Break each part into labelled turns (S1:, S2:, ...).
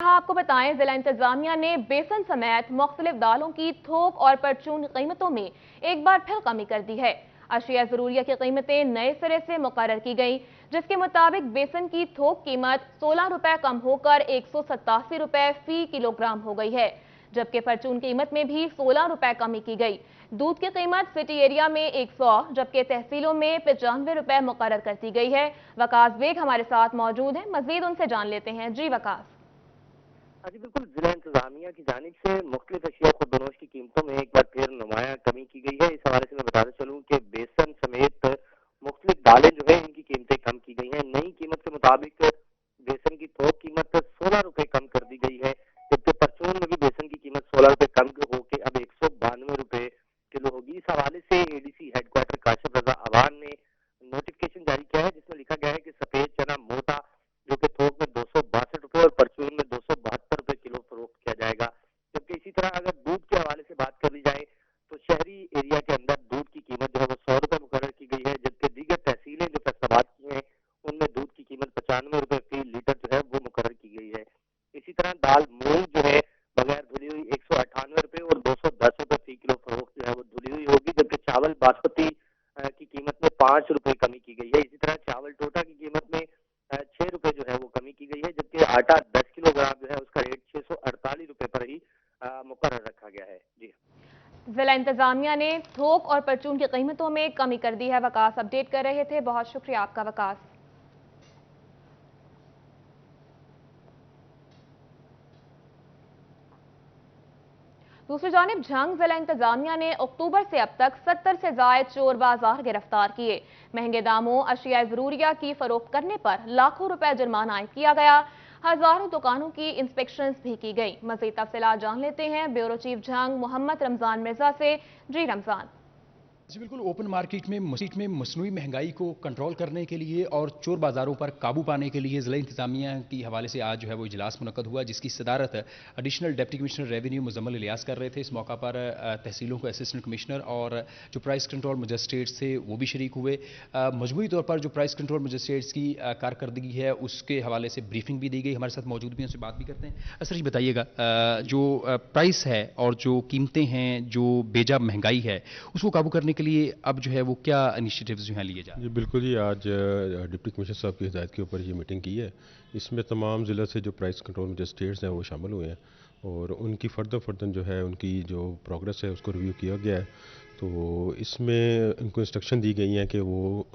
S1: आपको बताएं, जिला इंतजामिया ने बेसन समेत मुख्तलिफ दालों की थोक और परचून कीमतों में एक बार फिर कमी कर दी है। अशिया जरूरिया की कीमतें नए सिरे से मुकर्रर की गई, जिसके मुताबिक बेसन की थोक कीमत 16 रुपए कम होकर 187 रुपए फी किलोग्राम हो गई है, जबकि परचून कीमत में भी 16 रुपए कमी की गई। दूध की कीमत सिटी एरिया में 100 जबकि तहसीलों में 95 रुपए मुकर्रर कर दी गई है। वकास बेग हमारे साथ मौजूद हैं, मजीद उनसे जान लेते हैं। जी वकास।
S2: जी बिल्कुल, जिला इंतजामिया की जानिब से मुख्तलिफ अशिया खुदबनोश की कीमतों में एक बार फिर नुमाया कमी की गई है। इस हवाले से मैं बताते चलूँ कि बेसन समेत मुख्तलिफ दालें जो है इनकी कीमतें कम की गई हैं। नई कीमत के मुताबिक बेसन की थोक कीमत 16 रुपए कम कर दी गई है, जबकि परचून में भी बेसन की कीमत 16 रुपए कम होकर अब 192 रुपए किलो होगी। इस हवाले से एडीसी हेडक्वार्टर काशिफ रजा अवान ने नोटिफिकेशन जारी किया है, जिसमें लिखा गया है कि सफेद चना मोटा जो कि थोक में 262 रुपए और परचून में 272 रुपए किलो फरोख्त किया जाएगा। जबकि इसी तरह अगर दूध के हवाले से बात कर ली जाए तो शहरी एरिया के अंदर दूध की कीमत जो है वो 100 रुपए मुकर्रर की गई है, जबकि दीगर तहसीलें जो फैसलाबाद की हैं उनमें दूध की कीमत 95 रुपए फी लीटर जो है वो मुकर्रर की गई है। इसी तरह दाल मूंग जो है बगैर धुली हुई 198 रुपए और 210 रुपए फी किलो फरोख्त जो है वो धुली हुई होगी, जबकि चावल बासमती की कीमत में 5 रुपए कमी की गई है। इसी तरह चावल टोटा की कीमत में 6 रुपए जो है वो कमी की गई है, जबकि आटा 10 किलोग्राम जो है उसका रेट 648 रुपए पर ही मुकर्रर रखा गया है। जी
S1: जिला इंतजामिया ने थोक और परचून की कीमतों में कमी कर दी है। वकास अपडेट कर रहे थे, बहुत शुक्रिया आपका वकास। दूसरी जानिब झंग जिला इंतजामिया ने अक्टूबर से अब तक 70 से ज्यादा चोर बाजार गिरफ्तार किए। महंगे दामों अशिया जरूरिया की फरोख्त करने पर लाखों रुपए जुर्माना आयद किया गया। हजारों दुकानों की इंस्पेक्शन भी की गई। मजीद तफसीलात जान लेते हैं ब्यूरो चीफ झंग मोहम्मद रमजान मिर्जा से। जी रमजान।
S3: जी बिल्कुल, ओपन मार्केट में मसनूई महंगाई को कंट्रोल करने के लिए और चोर बाजारों पर काबू पाने के लिए ज़िला इंतजामिया की हवाले से आज जो है वो इजलास मुनक्कद हुआ, जिसकी सदारत additional deputy commissioner revenue Muzammil Ilyas कर रहे थे। इस मौका पर तहसीलों के असिस्टेंट कमिश्नर और जो प्राइस कंट्रोल मजिस्ट्रेट्स थे वो भी शरीक हुए। मजमूई तौर पर जो प्राइस कंट्रोल मजिस्ट्रेट्स की कारकर्दगी है उसके हवाले से ब्रीफिंग भी दी गई। हमारे साथ मौजूद भी उनसे बात भी करते हैं। सर जी बताइएगा, जो प्राइस है और जो कीमतें हैं, जो बेजा महंगाई है, उसको काबू करने के लिए अब जो है वो क्या इनिशिएटिव्स जो हैं लिए जा रहे हैं?
S4: जी बिल्कुल जी, आज डिप्टी कमिश्नर साहब की हिदायत के ऊपर ये मीटिंग की है। इसमें तमाम ज़िला से जो प्राइस कंट्रोल मजिस्ट्रेट्स हैं वो शामिल हुए हैं और उनकी फर्दर जो है उनकी जो प्रोग्रेस है उसको रिव्यू किया गया है। तो इसमें उनको इंस्ट्रक्शन दी गई हैं कि वो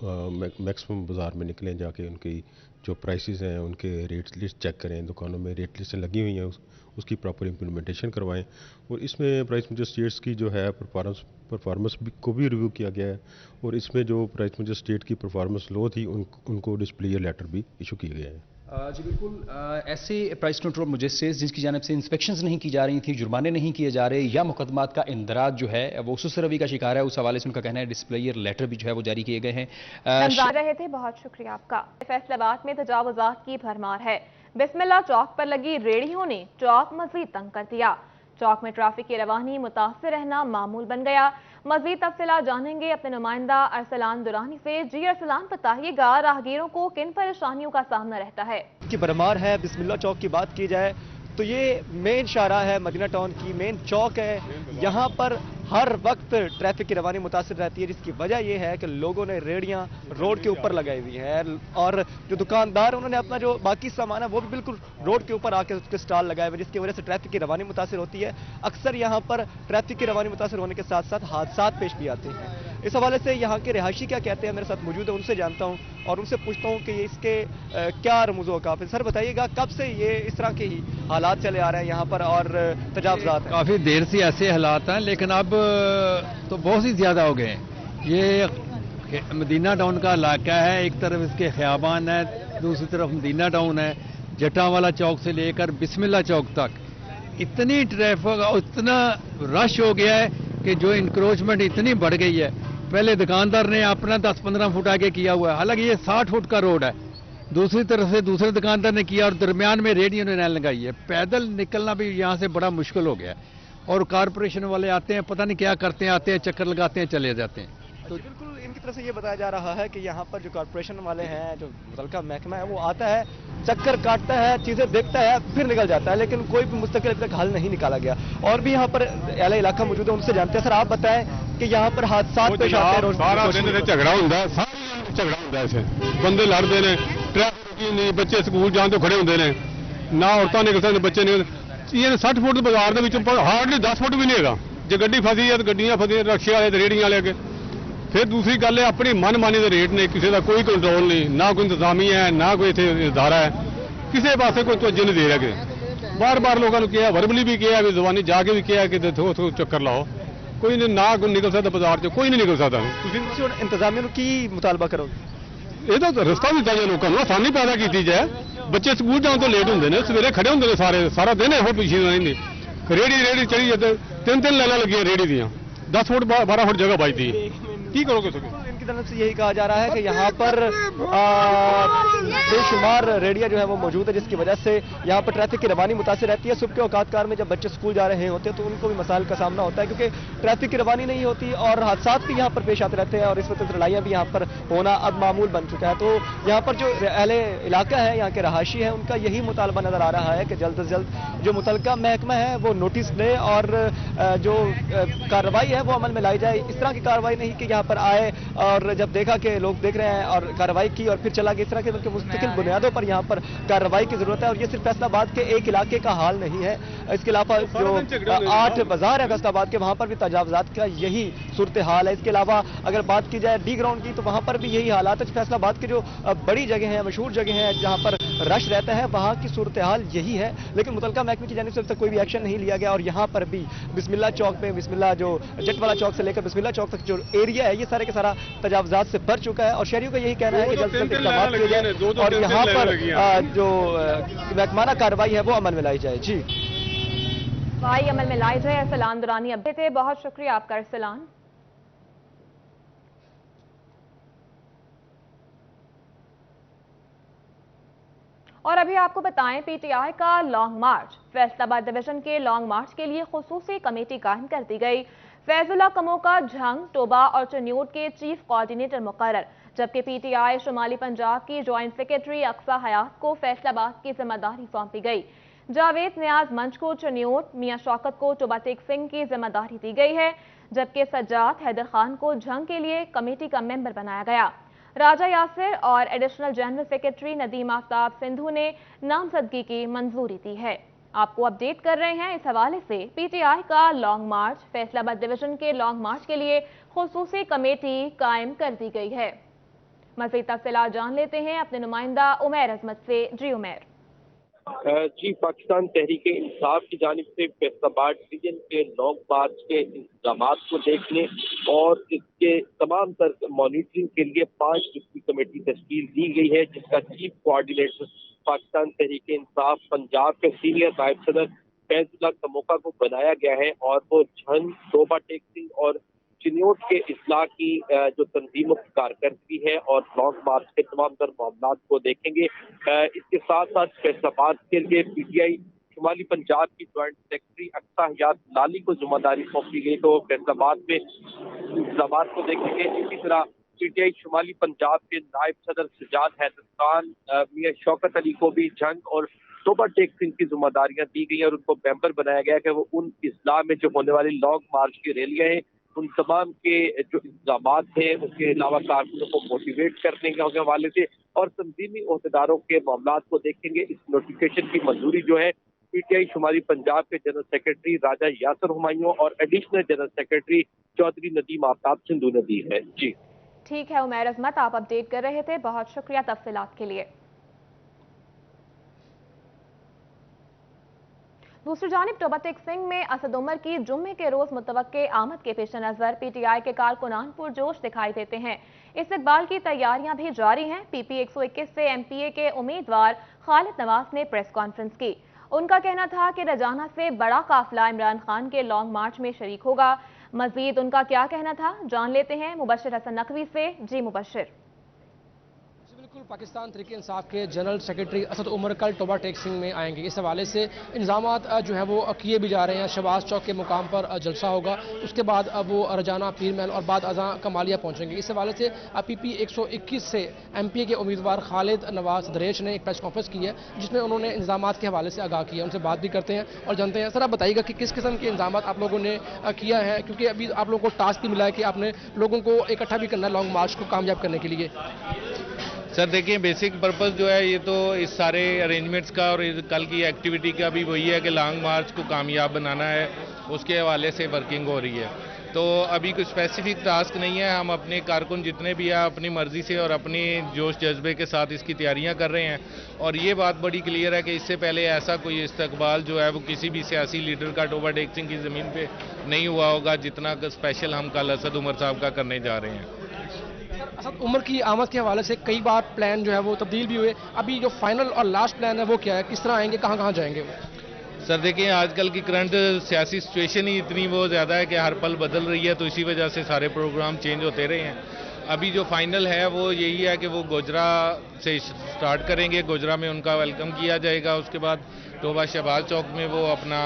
S4: मैक्सिमम बाज़ार में निकलें, जाके उनकी जो प्राइसेस हैं उनके रेट लिस्ट चेक करें, दुकानों में रेट लिस्टें लगी हुई हैं उसकी प्रॉपर इम्प्लीमेंटेशन करवाएं। और इसमें प्राइस मजिस्ट्रेट्स की जो है परफॉर्मेंस को भी रिव्यू किया गया है और इसमें जो प्राइस मजिस्ट्रेट की परफॉर्मेंस लो थी उनको डिस्प्ले लेटर भी इशू किए गए हैं।
S3: जी बिल्कुल, ऐसे प्राइस कंट्रोल मजिस्ट्रेट्स जिनकी जानिब से इंस्पेक्शंस नहीं की जा रही थी, जुर्माने नहीं किए जा रहे या मुकदमात का इंदराज जो है वो सुस्त रवि का शिकार है, उस हवाले से उनका कहना है डिस्प्लेयर लेटर भी जो है वो जारी किए गए हैं।
S1: रहे थे, बहुत शुक्रिया आपका। फैसलाबाद में तजावुजात की भरमार है। बिस्मिल्लाह चौक पर लगी रेहड़ियों ने चौक मजीद तंग कर दिया। चौक में ट्रैफिक की रवानी मुतासिर रहना मामूल बन गया। मजीद तफसीलात जानेंगे अपने नुमाइंदा अरसलान दुरानी से। जी अरसलान, बताइएगा राहगीरों को किन परेशानियों का सामना रहता है?
S5: की भरमार है। बिस्मिल्लाह चौक की बात की जाए तो ये मेन शाहरा है, मदीना टाउन की मेन चौक है। यहाँ पर हर वक्त ट्रैफिक की रवानी मुतासिर रहती है, जिसकी वजह यह है कि लोगों ने रेहड़ियाँ रोड के ऊपर लगाई हुई हैं और जो दुकानदार उन्होंने अपना जो बाकी सामान है वो भी बिल्कुल रोड के ऊपर आके उसके स्टॉल लगाए हुए, जिसकी वजह से ट्रैफिक की रवानी मुतासिर होती है। अक्सर यहाँ पर ट्रैफिक की रवानी मुतासिर होने के साथ साथ हादसा पेश भी आते हैं। इस हवाले से यहाँ के रिहायशी क्या कहते हैं, मेरे साथ मौजूद है, उनसे जानता हूँ और उनसे पूछता हूँ कि इसके क्या रमूज़ काफ़ी। सर बताइएगा, कब से ये इस तरह के ही हालात चले आ रहे हैं यहाँ पर और तजावुज़ात?
S6: काफ़ी देर से ऐसे हालात हैं, लेकिन अब तो बहुत ही ज़्यादा हो गए हैं। ये मदीना टाउन का इलाका है, एक तरफ इसके ख़याबान है, दूसरी तरफ मदीना टाउन है। जटावाला चौक से लेकर बिस्मिल्लाह चौक तक इतनी ट्रैफिक और इतना रश हो गया है कि जो इंक्रोचमेंट इतनी बढ़ गई है। पहले दुकानदार ने अपना 10-15 फुट आगे किया हुआ है, हालांकि ये 60 फुट का रोड है। दूसरी तरफ से दूसरे दुकानदार ने किया और दरमियान में रेहड़ियों ने लगाई है। पैदल निकलना भी यहाँ से बड़ा मुश्किल हो गया और कारपोरेशन वाले आते हैं, पता नहीं क्या करते हैं, आते हैं, चक्कर लगाते हैं, चले जाते हैं।
S5: तो बिल्कुल इनकी तरफ से ये बताया जा रहा है कि यहाँ पर जो कॉर्पोरेशन वाले हैं, जो मुतलका महकमा है, वो आता है, चक्कर काटता है, चीज़ें देखता है, फिर निकल जाता है, लेकिन कोई भी मुस्तकिल अभी तक हल नहीं निकाला गया। और भी यहाँ पर एला इलाका मौजूद है, उनसे जानते हैं। सर आप बताएं कि यहाँ पर हादसा पेश आते हैं,
S7: सारा दिन झगड़ा होता है, सारा झगड़ा होता है, इसे बंदे लड़ते हैं, ट्रैफिक नहीं, बच्चे स्कूल जान तो खड़े होंगे ने, ना औरतां निकल सकते, बच्चे निकल, ये 60 फुट बाजार के हार्डली 10 फुट भी नहीं है। जो गड्डी फसी है तो गड्डियां फसी, रक्शे वाले रेहड़ियां वाले अगे। फिर दूसरी गल है अपनी मनमानी के रेट ने, किसी का कोई कंट्रोल नहीं, ना कोई इंतजामिया है, ना कोई इतने इदारा है, किसी पास कोई तवज्जो नहीं दे रहा। बार बार लोगों ने कहा, वर्बली भी कहा, जबानी जाके भी कहा कि थो चक्कर लाओ, कोई नहीं, ना कोई निकल सकता बाजार से, कोई नहीं निकल सकता।
S5: इंतजामिया की मुतालबा करोगे?
S7: ये तो रस्ता दिता जाए, लोगों को आसानी पैदा की जाए। बच्चे स्कूल जाने तो लेट होंगे, सवेरे खड़े होंगे सारा दिन हो पीछे नहीं, रेड़ी चढ़ी जाते, 3 लाइना लगी रेड़ी दियाँ, 10 फुट 12 फुट जगह बचती, की करोगे?
S5: इनकी तरफ से यही कहा जा रहा है कि यहाँ पर बेशुमार रेडिया जो है वो मौजूद है, जिसकी वजह से यहाँ पर ट्रैफिक की रवानी मुतासिर रहती है। सुबह के औकात में जब बच्चे स्कूल जा रहे होते हैं तो उनको भी मसाइल का सामना होता है, क्योंकि ट्रैफिक की रवानी नहीं होती और हादसा भी यहाँ पर पेश आते रहते हैं, और इस वक्त लड़ाइयाँ भी यहाँ पर होना अब मामूल बन चुका है। तो यहाँ पर जो अहले इलाका है, यहाँ के रहायशी है, उनका यही मुतालबा नजर आ रहा है कि जल्द से जल्द जो मुतलका महकमा है वो नोटिस ले और जो कार्रवाई है वो अमल में लाई जाए। इस तरह की कार्रवाई नहीं कि यहाँ पर आए और जब देखा कि लोग देख रहे हैं और कार्रवाई की और फिर चला गया, इस तरह के बल्कि मुस्तकिल बुनियादों पर यहाँ पर कार्रवाई की जरूरत है। और ये सिर्फ फैसलाबाद के एक इलाके का हाल नहीं है, इसके अलावा जो 8 बाजार है फैसलाबाद के, वहां पर भी तजावजात का यही सूरत हाल है। इसके अलावा अगर बात की जाए डी ग्राउंड की तो वहां पर भी यही हालात है। फैसलाबाद की जो बड़ी जगह है, मशहूर जगह है जहां पर रश रहता है, वहां की सूरत हाल यही है, लेकिन मुतलका महकमे की जानिब से अब तक कोई भी एक्शन नहीं लिया गया। और यहाँ पर भी बिस्मिल्लाह चौक पे, बिस्मिल्लाह जो जटवाला चौक से लेकर बिस्मिल्लाह चौक तक जो एरिया है, ये सारे के सारा तजावजात से भर चुका है। और शहरियों का यही कहना है कि जल्द से जल्द इक़दाम किए जाए और यहाँ पर जो महकमाना कार्रवाई है वो अमल में लाई जाए। जी
S1: भाई, अमल में लाई जाए। अरसलान दुरानी अपडेट थे, बहुत शुक्रिया आपका अरसलान। और अभी आपको बताएं, पीटीआई का लॉन्ग मार्च, फैसलाबाद डिवीजन के लॉन्ग मार्च के लिए खुसूसी कमेटी कायम कर दी गई। फैजुल्ला कमोका झंग, टोबा और चन्यूट के चीफ कोऑर्डिनेटर मुकर्रर, जबकि पीटीआई शुमाली पंजाब की ज्वाइंट सेक्रेटरी अक्सा हयात को फैसलाबाद की जिम्मेदारी सौंपी गई। जावेद नियाज मंच को चन्यूट, मियां शौकत को टोबा टेक सिंह की जिम्मेदारी दी गई है, जबकि सज्जाद हैदर खान को झंग के लिए कमेटी का मेंबर बनाया गया। राजा यासिर और additional general secretary Nadeem Aftab Sindhu ने नामजदगी की मंजूरी दी है। आपको अपडेट कर रहे हैं इस हवाले से, पीटीआई का लॉन्ग मार्च, फैसलाबाद डिवीजन के लॉन्ग मार्च के लिए खुसूसी कमेटी कायम कर दी गई है। मज़ीद तफसीलात जान लेते हैं अपने नुमाइंदा उमैर अजमत से। जी उमैर।
S2: जी, पाकिस्तान तहरीक इंसाफ की जानिब से फैसलाबाद डिवीजन के लॉन्ग मार्च के इंतजाम को देखने और इसके तमाम तर मॉनिटरिंग के लिए 5 रुकनी कमेटी तश्कील दी गई है, जिसका चीफ कोऑर्डिनेटर पाकिस्तान तहरीक इंसाफ पंजाब के सीनियर नायब सदर फैजुल्ला कमोका को बनाया गया है। और वो झंग, टोबा टेक सिंह और चिन्योट के इस्लाह की जो तंजीमों की कारकर्दगी है और लॉन्ग मार्च के तमाम तर मामलात को देखेंगे। इसके साथ साथ फैसलाबाद के लिए पीटीआई शुमाली पंजाब की ज्वाइंट सेक्रेटरी अक्सा हयात लाली को जिम्मेदारी सौंपी गई, तो फैसलाबाद में इंतजाम को देखेंगे। इसी तरह पीटीआई शुमाली पंजाब के नायब सदर सज्जाद हैदर खान, मियां शौकत अली को भी झंग और टोबा टेक सिंह की जिम्मेदारियां दी गई और उनको मेंबर बनाया गया कि वो उन इस्लाह में जो होने वाली लॉन्ग मार्च की रैलियां हैं, उन तमाम के जो इंतजाम हैं, उसके अलावा कारकुनों को मोटिवेट करने के हवाले से और तंजीमी ओहदेदारों के मामलात को देखेंगे। इस नोटिफिकेशन की मंजूरी जो है पीटीआई शुमाली पंजाब के जनरल सेक्रेटरी राजा यासर हुमायूं और additional general secretary Chaudhry Nadeem Aftab Sindhu ने दी है। जी
S1: ठीक है उमैर अजमत, आप अपडेट कर रहे थे, बहुत शुक्रिया तफसीलात के लिए। दूसरी जानिब टोबा टेक सिंह में असद उमर की जुम्मे के रोज मुतवक्के आमद के पेश नजर पीटीआई के कारकुनान पुरजोश दिखाई देते हैं। इस्तकबाल की तैयारियां भी जारी हैं। पीपी 121 से एमपीए के उम्मीदवार खालिद नवाज ने प्रेस कॉन्फ्रेंस की। उनका कहना था कि रजाना से बड़ा काफिला इमरान खान के लॉन्ग मार्च में शरीक होगा। मजीद उनका क्या कहना था, जान लेते हैं मुबशिर हसन नकवी से। जी मुबशिर।
S8: बिल्कुल पाकिस्तान तहरीक इंसाफ के जनरल सेक्रेटरी असद उमर कल टोबा टेक्सिंग में आएंगे। इस हवाले से इंतजामात जो है वो किए भी जा रहे हैं। शहबाज चौक के मुकाम पर जलसा होगा, उसके बाद वो रजाना, पीर महल और बाद अज़ां कमालिया पहुंचेंगे। इस हवाले से PP 121 से MP के उम्मीदवार खालिद नवाज दरेश ने एक प्रेस कॉन्फ्रेंस की है, जिसमें उन्होंने इंतजामात के हवाले से आगाह किया। उनसे बात भी करते हैं और जानते हैं। सर, आप बताइएगा कि किस किस्म के इंतजामात आप लोगों ने किया है, क्योंकि अभी आप लोगों को टास्क भी मिला है कि आपने लोगों को इकट्ठा भी करना है लॉन्ग मार्च को कामयाब करने के लिए।
S9: सर देखिए, बेसिक पर्पस जो है ये तो इस सारे अरेंजमेंट्स का और कल की एक्टिविटी का भी वही है कि लॉन्ग मार्च को कामयाब बनाना है, उसके हवाले से वर्किंग हो रही है। तो अभी कोई स्पेसिफिक टास्क नहीं है। हम अपने कारकुन जितने भी हैं अपनी मर्जी से और अपनी जोश जज्बे के साथ इसकी तैयारियां कर रहे हैं। और ये बात बड़ी क्लियर है कि इससे पहले ऐसा कोई इस्तकबाल जो है वो किसी भी सियासी लीडर का टोबा टेक्सिंग की ज़मीन पे नहीं हुआ होगा जितना स्पेशल हम कल असद उमर साहब का करने जा रहे हैं।
S8: असद उमर की आमद के हवाले से कई बार प्लान जो है वो तब्दील भी हुए, अभी जो फाइनल और लास्ट प्लान है वो क्या है, किस तरह आएंगे, कहाँ कहाँ जाएंगे वो?
S9: सर देखिए, आजकल की करंट सियासी सिचुएशन ही इतनी वो ज़्यादा है कि हर पल बदल रही है, तो इसी वजह से सारे प्रोग्राम चेंज होते रहे हैं। अभी जो फाइनल है वो यही है कि वो गोजरा से स्टार्ट करेंगे, गोजरा में उनका वेलकम किया जाएगा, उसके बाद टोबा शहबाज चौक में वो अपना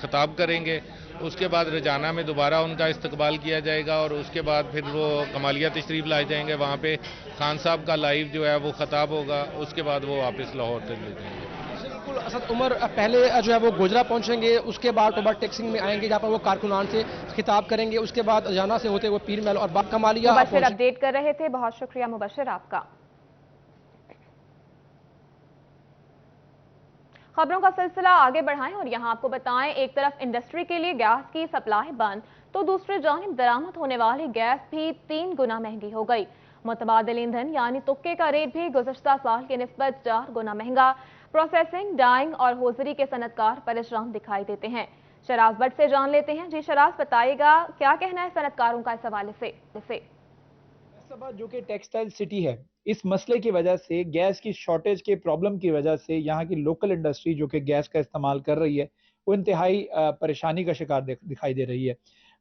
S9: खिताब करेंगे, उसके बाद रजाना में दोबारा उनका इस्तकबाल किया जाएगा और उसके बाद फिर वो कमालिया तशरीफ़ लाए जाएंगे, वहाँ पे खान साहब का लाइव जो है वो खिताब होगा, उसके बाद वो वापस लाहौर चले जाएंगे।
S8: बिल्कुल, असद उमर पहले जो है वो गोजरा पहुंचेंगे, उसके बाद टोबा टेक्सिंग में आएंगे जहाँ पर वो कारकुनान से खिताब करेंगे, उसके बाद रजाना से होते हुए पीर महल और बाद कमालिया।
S1: मुबश्शिर अपडेट कर रहे थे, बहुत शुक्रिया मुबश्शिर आपका। खबरों का सिलसिला आगे बढ़ाएं और यहां आपको बताएं, एक तरफ इंडस्ट्री के लिए गैस की सप्लाई बंद तो दूसरी जानिब दरामद होने वाली गैस भी 3 गुना महंगी हो गई। मुतबादिल ईंधन यानी तुक्के का रेट भी गुज़श्ता साल की निस्बत 4 गुना महंगा। प्रोसेसिंग, डाइंग और होजरी के सनतकार परेशान दिखाई देते हैं। शराज भट्ट से जान लेते हैं। जी शराज, बताइएगा क्या कहना है सनतकारों का इस हवाले से?
S10: फैसलाबाद जो कि टेक्सटाइल सिटी है, इस मसले की वजह से, गैस की शॉर्टेज के प्रॉब्लम की वजह से यहाँ की लोकल इंडस्ट्री जो कि गैस का इस्तेमाल कर रही है वो इंतहाई परेशानी का शिकार दिखाई दे रही है।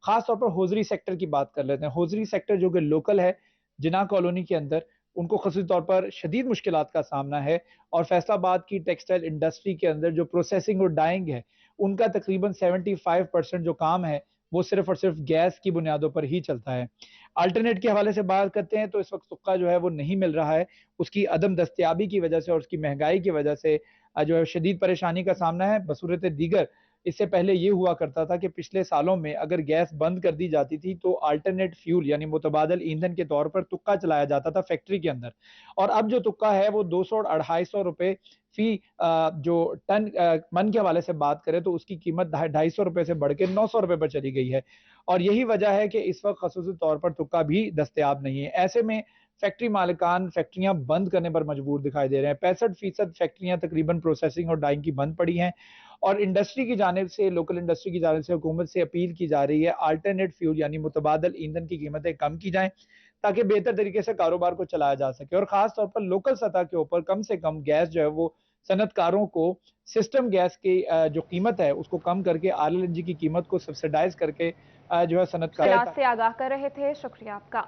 S10: खास तौर पर होजरी सेक्टर की बात कर लेते हैं। होजरी सेक्टर जो कि लोकल है जिना कॉलोनी के अंदर, उनको खास तौर पर शदीद मुश्किलात का सामना है और फैसलाबाद की टेक्सटाइल इंडस्ट्री के अंदर जो प्रोसेसिंग और डाइंग है उनका तकरीबन 75% जो काम है वो सिर्फ और सिर्फ गैस की बुनियादों पर ही चलता है। अल्टरनेट के हवाले से बात करते हैं तो इस वक्त तुक्का जो है वो नहीं मिल रहा है, उसकी अदम दस्तयाबी की वजह से और उसकी महंगाई की वजह से जो है शदीद परेशानी का सामना है। बसूरत दीगर इससे पहले ये हुआ करता था कि पिछले सालों में अगर गैस बंद कर दी जाती थी तो अल्टरनेट फ्यूल यानी मुतबादल ईंधन के तौर पर तुक्का चलाया जाता था फैक्ट्री के अंदर, और अब जो तुक्का है वो 200 और 250 रुपए फी जो टन मन के हवाले से बात करें तो उसकी कीमत 250 रुपए से बढ़ के 900 रुपए पर चली गई है। और यही वजह है कि इस वक्त खसूसी तौर पर तुक्का भी दस्तयाब नहीं है। ऐसे में फैक्ट्री मालिकान फैक्ट्रियां बंद करने पर मजबूर दिखाई दे रहे हैं। 65% फैक्ट्रियां तकरीबन प्रोसेसिंग और डाइंग की बंद पड़ी हैं और इंडस्ट्री की जानिब से, लोकल इंडस्ट्री की जानिब से हुकूमत से अपील की जा रही है अल्टरनेट फ्यूल यानी मुतबादल ईंधन की कीमतें कम की जाएं ताकि बेहतर तरीके से कारोबार को चलाया जा सके और खास तौर पर लोकल सतह के ऊपर कम से कम गैस जो है वो सनतकारों को सिस्टम गैस की जो कीमत है उसको कम करके RLNG की कीमत को सब्सिडाइज करके जो है सनतकार
S1: से आगाह कर रहे थे। शुक्रिया आपका।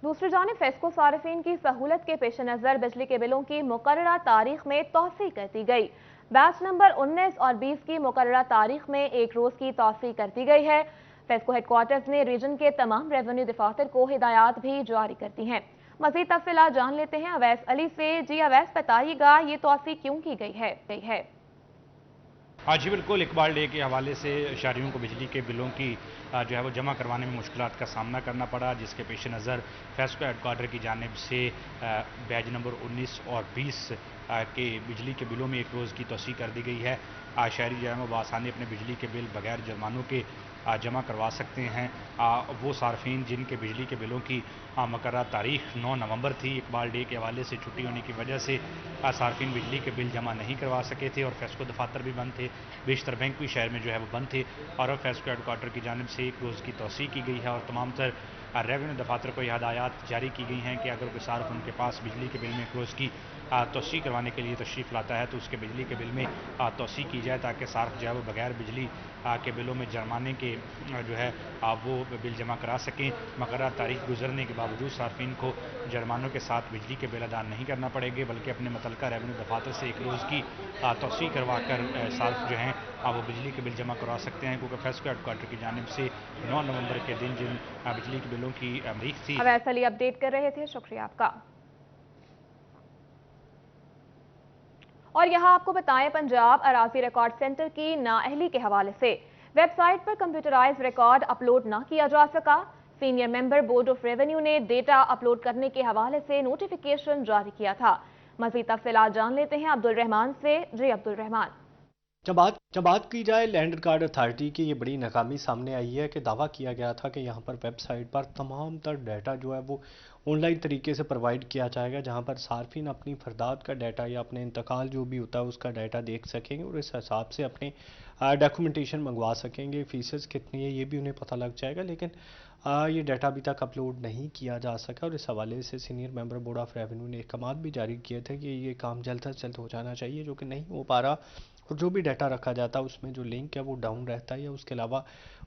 S1: दूसरी जानिब फेस्को सारिफीन की सहूलत के पेश नज़र बिजली के बिलों की मुकर्ररा तारीख में तौसी कर दी गई। बैच नंबर 19 और 20 की मुकर्ररा तारीख में एक रोज की तौसी कर दी गई है। फेस्को हेडक्वार्टर्स ने रीजन के तमाम रेवेन्यू दफातर को हिदायत भी जारी कर दी हैं। मजीद तफसीलात जान लेते हैं अवैस अली से। जी अवैस, बताइएगा ये तौसी क्यों की गई है?
S11: हाँ जी बिल्कुल, इकबाल डे के हवाले से शहरियों को बिजली के बिलों की जो है वो जमा करवाने में मुश्किलात का सामना करना पड़ा, जिसके पेश नज़र फेस्को हेडक्वार्टर की जानिब से बैच नंबर 19 और 20 के बिजली के बिलों में एक रोज़ की तोसी कर दी गई है। शहरी जो है वो आसानी अपने बिजली के बिल बगैर जुर्मानों के जमा करवा सकते हैं। वो सार्फिन जिनके बिजली के बिलों की मुकर्रर तारीख 9 नवंबर थी, इकबाल डे के हवाले से छुट्टी होने की वजह से सार्फिन बिजली के बिल जमा नहीं करवा सके थे और फेस्को दफातर भी बंद थे, बेशतर बैंक भी शहर में जो है वो बंद थे और अब फेस्को हेडक्वार्टर की जानिब से एक रोज़ की तोसी की गई है और तमाम तर रेवेन्यू दफातर को हदायत जारी की गई हैं कि अगर कोई सार्फ उनके पास बिजली के बिल में रोज़ की तोसी करवाने के लिए तशरीफ़ लाता है तो उसके बिजली के बिल में तोसी की जाए, ताकि सार्फ जो है वो बगैर बिजली के बिलों में जुर्माने के जो है वो बिल जमा करा सकें। मकर्रर तारीख गुजरने के बावजूद सार्फिन को जुर्मानों के साथ बिजली के बिल अदा नहीं करना पड़ेंगे, बल्कि अपने मुतल्लिका रेवेन्यू दफातर से एक रोज़ की तोसी करवा कर सार्फ जो हैं वो बिजली के बिल जमा करवा सकते हैं, क्योंकि फेस्को हेडक्वार्टर की जानिब से 9 नवंबर के दिन जिन बिजली के बिलों की तारीख थी।
S1: अवैस अली अपडेट कर रहे थे, शुक्रिया आपका। और यहाँ आपको बताएं, पंजाब अराजी रिकॉर्ड सेंटर की नाअहली के हवाले से वेबसाइट पर कंप्यूटराइज रिकॉर्ड अपलोड न किया जा सका। Senior member board of revenue ने डेटा अपलोड करने के हवाले से नोटिफिकेशन जारी किया था। मज़ीद तफसीलात जान लेते हैं अब्दुल रहमान से। जी अब्दुल रहमान।
S5: जब बात की जाए लैंड रिकॉर्ड अथॉरिटी की, ये बड़ी नाकामी सामने आई है कि दावा किया गया था कि यहाँ पर वेबसाइट पर तमाम तर डाटा जो है वो ऑनलाइन तरीके से प्रोवाइड किया जाएगा, जहाँ पर सार्फिन अपनी फरदात का डाटा या अपने इंतकाल जो भी होता है उसका डाटा देख सकेंगे और इस हिसाब से अपने डॉक्यूमेंटेशन मंगवा सकेंगे। फीसेस कितनी है ये भी उन्हें पता लग जाएगा, लेकिन ये डाटा अभी तक अपलोड नहीं किया जा सका और इस हवाले से senior member board of revenue ने अहकाम भी जारी किए थे कि ये काम जल्द से जल्द हो जाना चाहिए, जो कि नहीं हो पा रहा। और जो भी डाटा रखा जाता है उसमें जो लिंक है वो डाउन रहता है, या उसके अलावा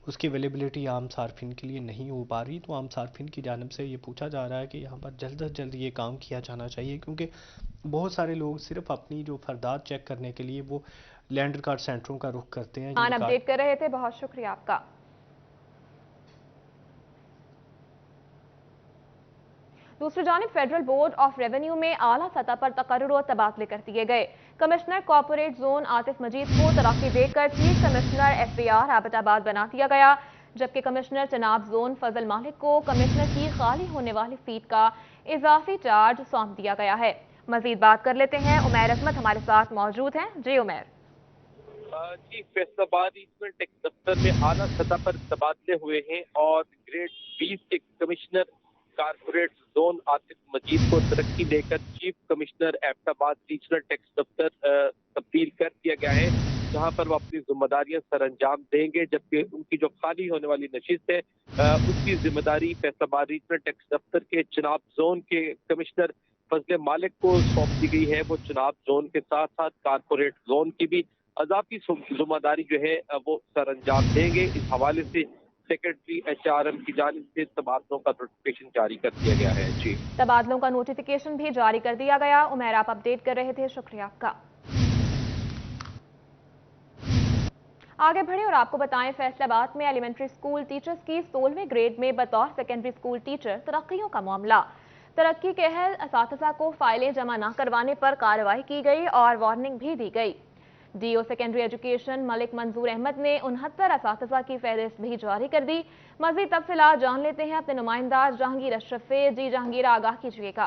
S5: उसकी अवेलेबिलिटी आम सार्फिन के लिए नहीं हो पा रही। तो आम सार्फिन की जानिब से ये पूछा जा रहा है कि यहाँ पर जल्द से जल्द ये काम किया जाना चाहिए, क्योंकि बहुत सारे लोग सिर्फ अपनी जो फरदात चेक करने के लिए वो लैंड रिकॉर्ड सेंटरों का रुख करते हैं।
S1: अपडेट कर रहे थे, बहुत शुक्रिया आपका। दूसरी जानिब फेडरल बोर्ड ऑफ रेवेन्यू में आला सतह पर तकर्रुर और तबादले कर दिए गए। कमिश्नर कॉर्पोरेट जोन आतिफ मजीद को तरक्की देकर चीफ कमिश्नर FBR एबटाबाद बना दिया गया, जबकि कमिश्नर चनाब जोन फजल मालिक को कमिश्नर की खाली होने वाली सीट का इजाफी चार्ज सौंप दिया गया है। मजीद बात कर लेते हैं, उमैर अजमत हमारे साथ मौजूद हैं। जी उमैर।
S12: जी, फैसलाबाद रीजनल टैक्स दफ्तर में आला सतह पर तबादले हुए हैं और ग्रेड 20 के कमिश्नर कारपोरेट जोन आतिफ मजीद को तरक्की देकर chief commissioner Abbottabad regional tax दफ्तर तब्दील कर दिया गया है, जहां पर वो अपनी जिम्मेदारियां सर अंजाम देंगे, जबकि उनकी जो खाली होने वाली नशिस्त है उसकी जिम्मेदारी फैसलाबाद रीजनल टैक्स दफ्तर के चनाब जोन के कमिश्नर फजल मालिक को सौंप दी गई है। वो चनाब जोन के साथ साथ कारपोरेट जोन की भी अजाफी जिम्मेदारी जो है वो सर अंजाम देंगे। इस हवाले से सेक्रेटरी HRM की जानिब से तबादलों का नोटिफिकेशन जारी कर दिया गया है। जी,
S1: तबादलों का नोटिफिकेशन भी जारी कर दिया गया। उमैर आप अपडेट कर रहे थे, शुक्रिया आपका। आगे बढ़े और आपको बताएं, फैसलाबाद में एलिमेंट्री स्कूल टीचर्स की 16वें ग्रेड में बतौर सेकेंडरी स्कूल टीचर तरक्कियों का मामला। तरक्की के अहल असातिज़ा को फाइलें जमा न करवाने पर कार्रवाई की गई और वार्निंग भी दी गई। DO सेकेंडरी एजुकेशन मलिक मंजूर अहमद ने 69 असातिज़ा की फहरिस्त भी जारी कर दी। मज़ीद तफसीलात जान लेते हैं अपने नुमाइंदा जहांगीर अशरफ से। जी जहांगीर, आगाह कीजिएगा।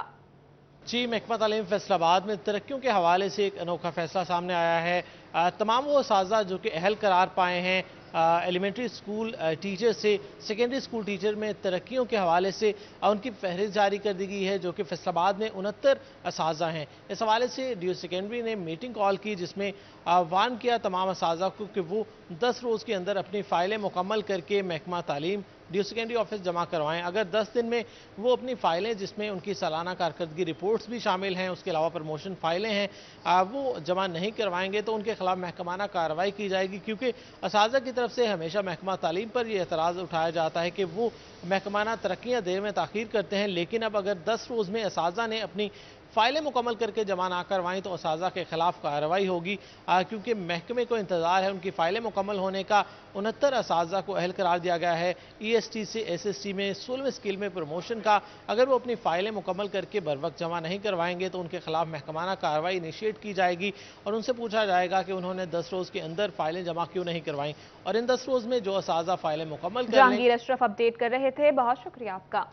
S13: जी, महकमा तालीम फैसलाबाद में तरक्कियों के हवाले से एक अनोखा फैसला सामने आया है। तमाम वो असातिज़ा जो कि अहल करार पाए हैं एलिमेंट्री स्कूल टीचर से सेकेंडरी स्कूल टीचर में तरक्कियों के हवाले से उनकी फहरिस्त जारी कर दी गई है, जो कि फैसलाबाद में 69 असातिज़ा हैं। इस हवाले से DO सेकेंडरी ने मीटिंग कॉल की, जिसमें वार्न किया तमाम असातिज़ा को कि वो 10 रोज़ के अंदर अपनी फ़ाइलें मुकम्मल करके महकमा तालीम DO सेकेंडरी ऑफिस जमा करवाएं। अगर 10 दिन में वो अपनी फ़ाइलें, जिसमें उनकी सालाना कारकर्दगी रिपोर्ट्स भी शामिल हैं, उसके अलावा प्रमोशन फ़ाइलें हैं, वो जमा नहीं करवाएंगे तो उनके खिलाफ महकमाना कार्रवाई की जाएगी। क्योंकि असातिज़ा की तरफ से हमेशा महकमा तालीम पर यह एतराज़ उठाया जाता है कि वो महकमाना तरक्कियाँ देने में ताख़ीर करते हैं, लेकिन अब अगर 10 रोज़ में असातिज़ा ने अपनी फ़ाइलें मुकम्मल करके जमा ना करवाएं तो असातिज़ा के खिलाफ कार्रवाई होगी, क्योंकि महकमे को इंतज़ार है उनकी फ़ाइलें मुकम्मल होने का। 69 असातिज़ा को अहल करार दिया गया है EST से SST में 16वें स्किल में प्रमोशन का। अगर वो अपनी फ़ाइलें मुकम्मल करके बर वक्त जमा नहीं करवाएंगे तो उनके खिलाफ महकमाना कार्रवाई इनिशिएट की जाएगी और उनसे पूछा जाएगा कि उन्होंने 10 रोज़ के अंदर फ़ाइलें जमा क्यों नहीं करवाई। और इन 10 रोज़ में जो असातिज़ा फ़ाइलें मुकम्मल कर लें।
S1: जहांगीर अशरफ अपडेट कर रहे थे, बहुत शुक्रिया आपका।